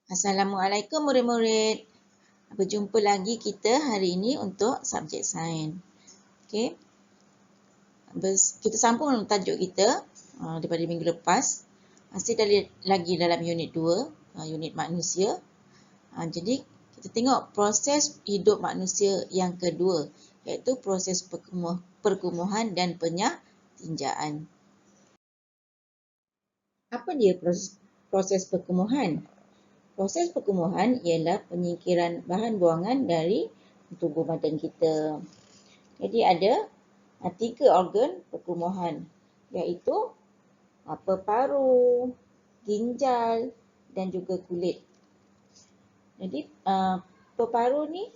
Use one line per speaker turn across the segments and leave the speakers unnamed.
Assalamualaikum murid-murid. Berjumpa lagi kita hari ini untuk subjek sains. Okey. Kita sambung tajuk kita daripada minggu lepas. Masih lagi dalam unit 2, unit manusia. Jadi kita tengok proses hidup manusia yang kedua, iaitu proses perkumuhan dan penyahtinjaan. Apa dia proses perkumuhan? Proses perkumuhan ialah penyingkiran bahan buangan dari tubuh badan kita. Jadi ada 3 organ perkumuhan, iaitu paru, ginjal dan juga kulit. Jadi paru ni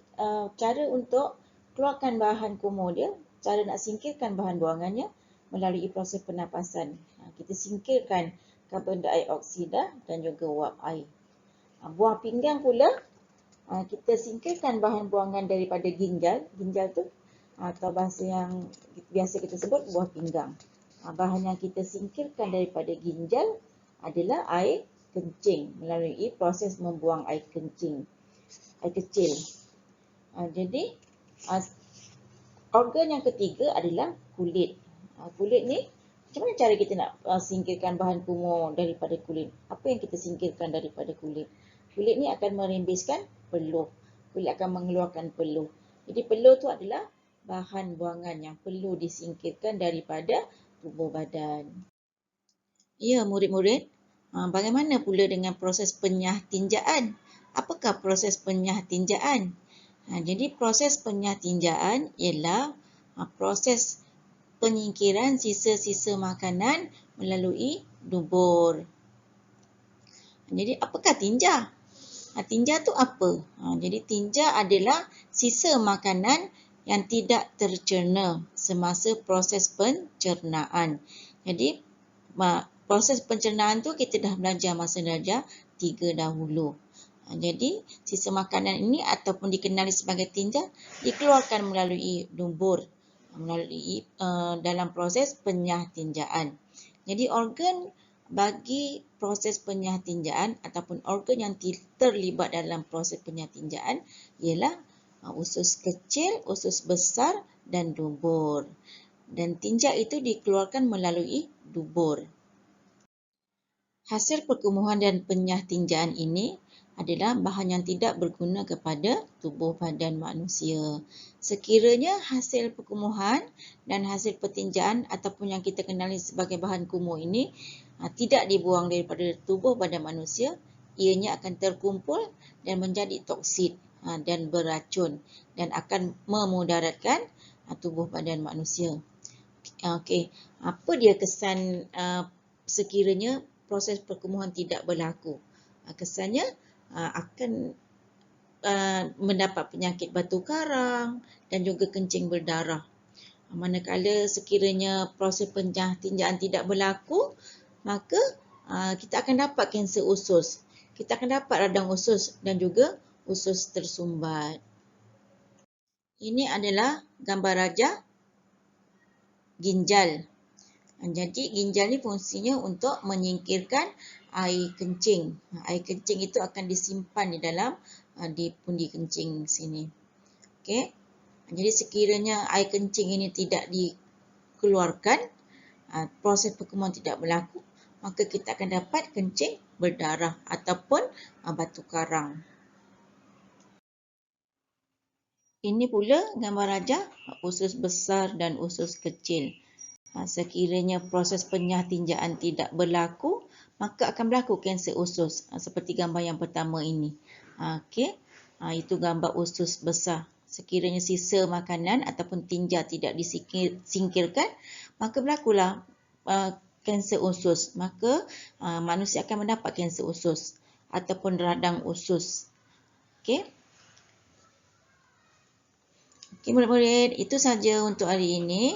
cara untuk keluarkan bahan kumuh dia, cara nak singkirkan bahan buangannya melalui proses pernafasan. Kita singkirkan karbon dioksida dan juga uap air. Buah pinggang pula, kita singkirkan bahan buangan daripada ginjal. Ginjal tu atau bahasa yang biasa kita sebut buah pinggang. Bahan yang kita singkirkan daripada ginjal adalah air kencing melalui proses membuang air kencing, air kecil. Jadi organ yang ketiga adalah kulit. Kulit ni macam mana cara kita nak singkirkan bahan kumuh daripada kulit? Apa yang kita singkirkan daripada kulit? Kulit ni akan merembeskan peluh. Kulit akan mengeluarkan peluh. Jadi peluh tu adalah bahan buangan yang perlu disingkirkan daripada tubuh badan. Ya, murid-murid, bagaimana pula dengan proses penyahtinjaan? Apakah proses penyahtinjaan? Jadi proses penyahtinjaan ialah proses penyingkiran sisa-sisa makanan melalui dubur. Jadi apakah tinja? Tinja tu apa? Jadi tinja adalah sisa makanan yang tidak tercerna semasa proses pencernaan. Jadi proses pencernaan tu kita dah belajar masa darjah 3 dahulu. Jadi sisa makanan ini ataupun dikenali sebagai tinja dikeluarkan melalui dubur, melalui dalam proses penyahtinjaan. Jadi organ bagi proses penyahtinjaan ataupun organ yang terlibat dalam proses penyahtinjaan ialah usus kecil, usus besar dan dubur. Dan tinja itu dikeluarkan melalui dubur. Hasil perkumuhan dan penyahtinjaan ini adalah bahan yang tidak berguna kepada tubuh badan manusia. Sekiranya hasil perkumuhan dan hasil petinjaan ataupun yang kita kenali sebagai bahan kumuh ini tidak dibuang daripada tubuh badan manusia, ianya akan terkumpul dan menjadi toksid dan beracun dan akan memudaratkan tubuh badan manusia. Okey, apa dia kesan sekiranya proses perkumuhan tidak berlaku? Kesannya akan mendapat penyakit batu karang dan juga kencing berdarah. Manakala sekiranya proses penyahtinjaan tidak berlaku, maka kita akan dapat kanser usus. Kita akan dapat radang usus dan juga usus tersumbat. Ini adalah gambar rajah ginjal. Jadi ginjal ni fungsinya untuk menyingkirkan air kencing. Air kencing itu akan disimpan di dalam di pundi kencing sini. Okey. Jadi sekiranya air kencing ini tidak dikeluarkan, proses perkumuhan tidak berlaku, maka kita akan dapat kencing berdarah ataupun batu karang. Ini pula gambar rajah usus besar dan usus kecil. Sekiranya proses penyahtinjaan tidak berlaku, maka akan berlaku kanser usus seperti gambar yang pertama ini. Okey. Itu gambar usus besar. Sekiranya sisa makanan ataupun tinja tidak disingkirkan, maka berlakulah kanser usus. Maka manusia akan mendapat kanser usus ataupun radang usus. Okey. Okey murid-murid, itu saja untuk hari ini.